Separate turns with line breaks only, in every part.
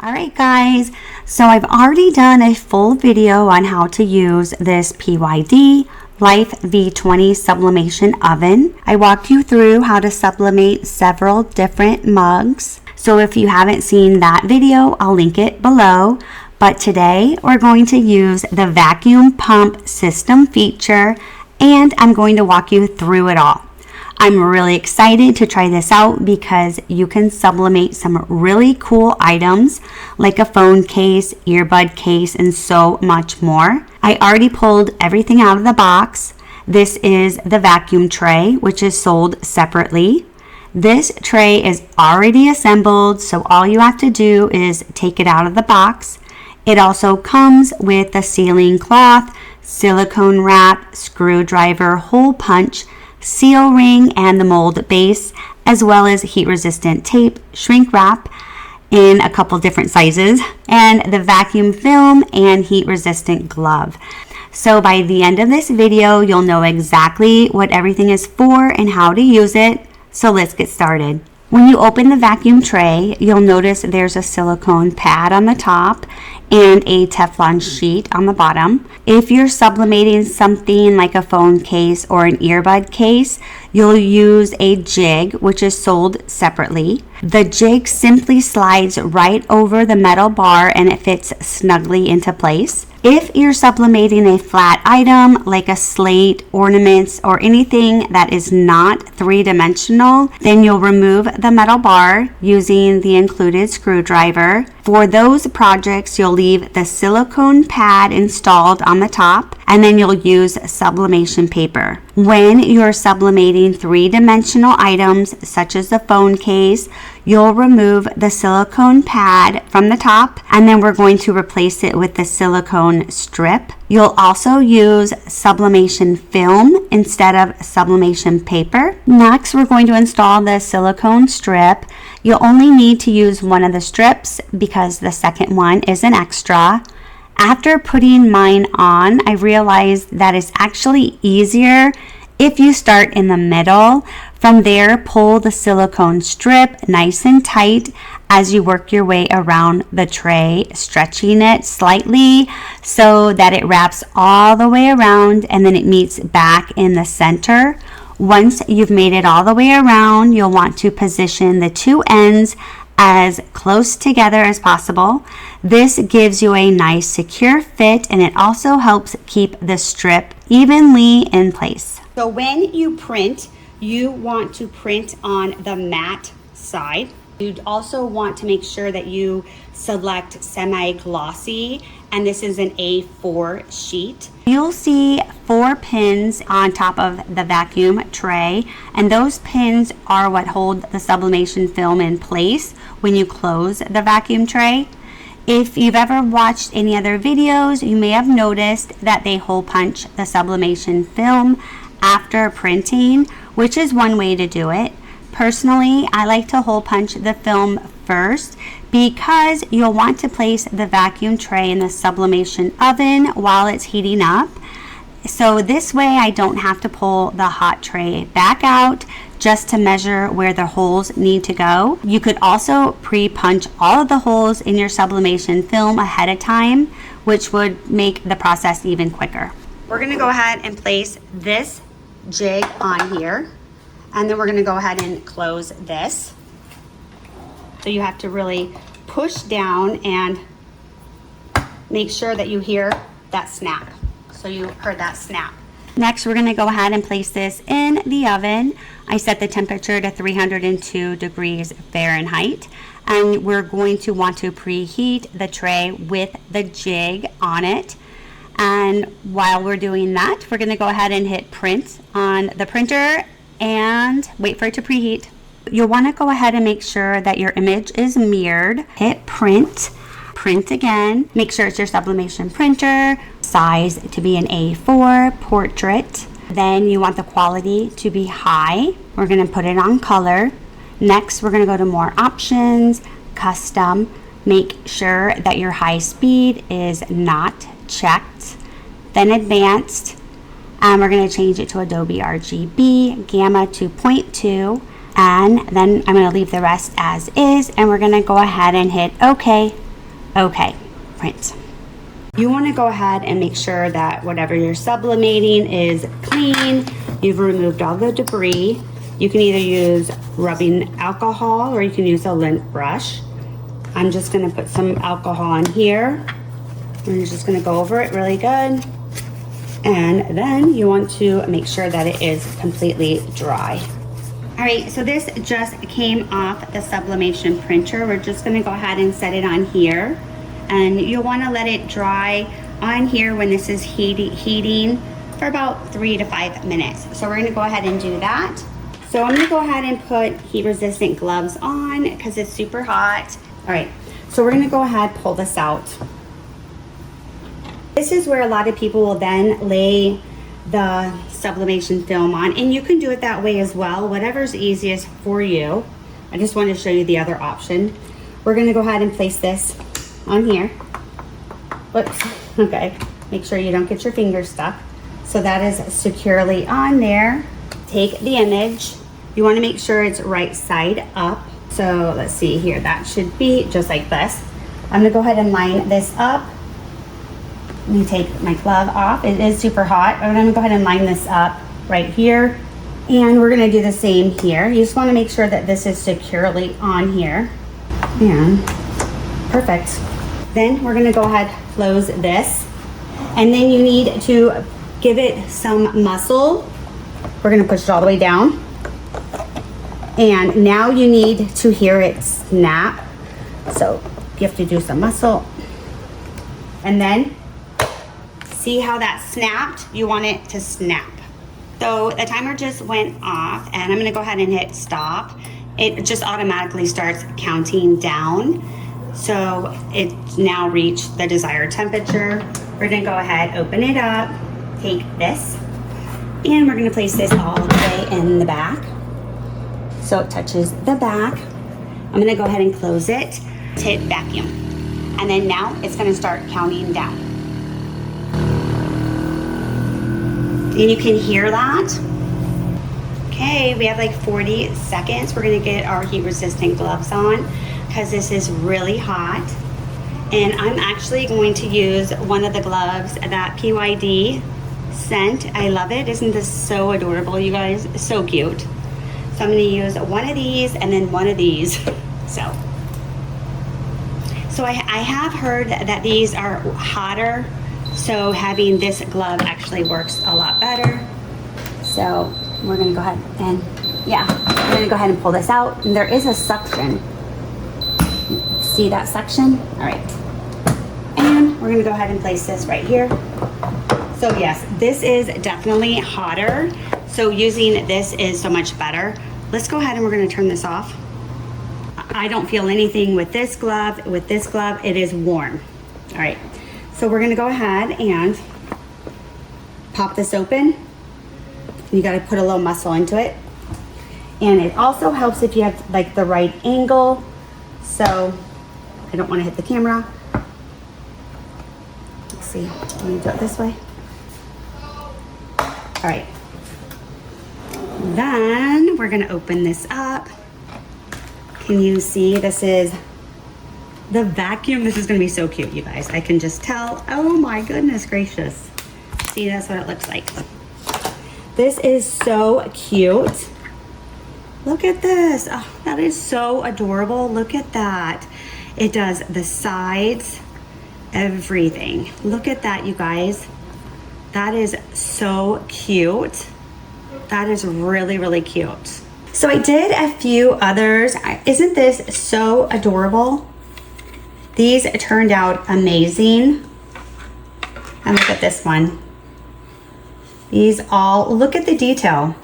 Alright guys, so I've already done a full video on how to use this PYD Life V20 sublimation oven. I walked you through how to sublimate several different mugs. So if you haven't seen that video, I'll link it below. But today we're going to use the vacuum pump system feature and I'm going to walk you through it all. I'm really excited to try this out because you can sublimate some really cool items like a phone case, earbud case, and so much more. I already pulled everything out of the box. This is the vacuum tray, which is sold separately. This tray is already assembled, so all you have to do is take it out of the box. It also comes with a sealing cloth, silicone wrap, screwdriver, hole punch, seal ring, and the mold base, as well as heat resistant tape, shrink wrap in a couple different sizes, and the vacuum film and heat resistant glove. So by the end of this video, you'll know exactly what everything is for and how to use it. So let's get started. When you open the vacuum tray, you'll notice there's a silicone pad on the top and a Teflon sheet on the bottom. If you're sublimating something like a phone case or an earbud case, you'll use a jig, which is sold separately. The jig simply slides right over the metal bar and it fits snugly into place. If you're sublimating a flat item like a slate, ornaments, or anything that is not three-dimensional, then you'll remove the metal bar using the included screwdriver. For those projects, you'll leave the silicone pad installed on the top, and then you'll use sublimation paper. When you're sublimating three-dimensional items such as the phone case, you'll remove the silicone pad from the top, and then we're going to replace it with the silicone strip. You'll also use sublimation film instead of sublimation paper. Next, we're going to install the silicone strip. You'll only need to use one of the strips because the second one is an extra. After putting mine on, I realized that it's actually easier if you start in the middle. From there, pull the silicone strip nice and tight as you work your way around the tray, stretching it slightly so that it wraps all the way around and then it meets back in the center. Once you've made it all the way around, you'll want to position the two ends as close together as possible. This gives you a nice secure fit and it also helps keep the strip evenly in place. So when you print, you want to print on the matte side. You'd also want to make sure that you select semi-glossy, and this is an A4 sheet. You'll see 4 pins on top of the vacuum tray, and those pins are what hold the sublimation film in place when you close the vacuum tray. If you've ever watched any other videos, you may have noticed that they hole punch the sublimation film after printing, which is one way to do it. Personally, I like to hole punch the film first because you'll want to place the vacuum tray in the sublimation oven while it's heating up. So this way I don't have to pull the hot tray back out just to measure where the holes need to go. You could also pre-punch all of the holes in your sublimation film ahead of time, which would make the process even quicker. We're gonna go ahead and place this jig on here, and then we're gonna go ahead and close this. So you have to really push down and make sure that you hear that snap. So you heard that snap. Next, we're gonna go ahead and place this in the oven. I set the temperature to 302 degrees Fahrenheit, and we're going to want to preheat the tray with the jig on it. And while we're doing that, we're gonna go ahead and hit print on the printer and wait for it to preheat. You'll wanna go ahead and make sure that your image is mirrored. Hit print, print again. Make sure it's your sublimation printer, size to be an A4 portrait. Then you want the quality to be high. We're gonna put it on color. Next, we're gonna go to more options, custom. Make sure that your high speed is not checked. Then advanced, we're going to change it to Adobe RGB, Gamma 2.2, and then I'm going to leave the rest as is, and we're going to go ahead and hit OK. Okay, print. You want to go ahead and make sure that whatever you're sublimating is clean. You've removed all the debris. You can either use rubbing alcohol or you can use a lint brush. I'm just going to put some alcohol on here. I'm just going to go over it really good. And then you want to make sure that it is completely dry. All right, so this just came off the sublimation printer. We're just going to go ahead and set it on here. And you'll want to let it dry on here when this is heating for about 3 to 5 minutes. So we're going to go ahead and do that. So I'm going to go ahead and put heat resistant gloves on because it's super hot. All right, so we're going to go ahead and pull this out. This is where a lot of people will then lay the sublimation film on, and you can do it that way as well, whatever's easiest for you. I just wanted to show you the other option. We're going to go ahead and place this on here. Whoops. Okay, make sure you don't get your fingers stuck. So that is securely on there. Take the image. You want to make sure it's right side up. So let's see here, that should be just like this. I'm gonna go ahead and line this up. Let me take my glove off. It is super hot. I'm gonna go ahead and line this up right here. And we're gonna do the same here. You just wanna make sure that this is securely on here. And perfect. Then we're gonna go ahead, close this. And then you need to give it some muscle. We're gonna push it all the way down. And now you need to hear it snap. So you have to do some muscle. And then see how that snapped? You want it to snap. So the timer just went off and I'm gonna go ahead and hit stop. It just automatically starts counting down. So it's now reached the desired temperature. We're gonna go ahead, open it up, take this, and we're gonna place this all the way in the back. So it touches the back. I'm gonna go ahead and close it, hit vacuum. And then now it's gonna start counting down. And you can hear that. Okay, we have like 40 seconds. We're gonna get our heat resistant gloves on because this is really hot. And I'm actually going to use one of the gloves that PYD sent. I love it. Isn't this so adorable, you guys? So cute. So I'm gonna use one of these and then one of these. So I have heard that these are hotter. So having this glove actually works a lot better. So we're gonna go ahead and, we're gonna go ahead and pull this out. And there is a suction. See that suction? All right. And we're gonna go ahead and place this right here. So yes, this is definitely hotter. So using this is so much better. Let's go ahead and we're gonna turn this off. I don't feel anything with this glove. With this glove, it is warm. All right, so we're gonna go ahead and pop this open. You gotta put a little muscle into it. And it also helps if you have like the right angle. So I don't wanna hit the camera. Let's see, let me do it this way. All right. Then we're gonna open this up. Can you see this is the vacuum? This is gonna be so cute, you guys. I can just tell. Oh my goodness gracious. See, that's what it looks like. This is so cute. Look at this. Oh, that is so adorable. Look at that. It does the sides, everything. Look at that, you guys. That is so cute. That is really, really cute. So I did a few others. Isn't this so adorable? These turned out amazing. And look at this one. These all, look at the detail.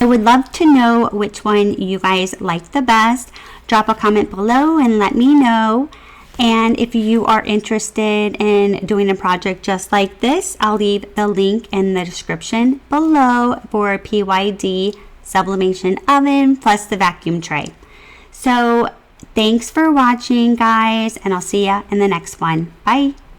I would love to know which one you guys like the best. Drop a comment below and let me know. And if you are interested in doing a project just like this, I'll leave the link in the description below for PYD sublimation oven plus the vacuum tray. So thanks for watching, guys, and I'll see ya in the next one. Bye.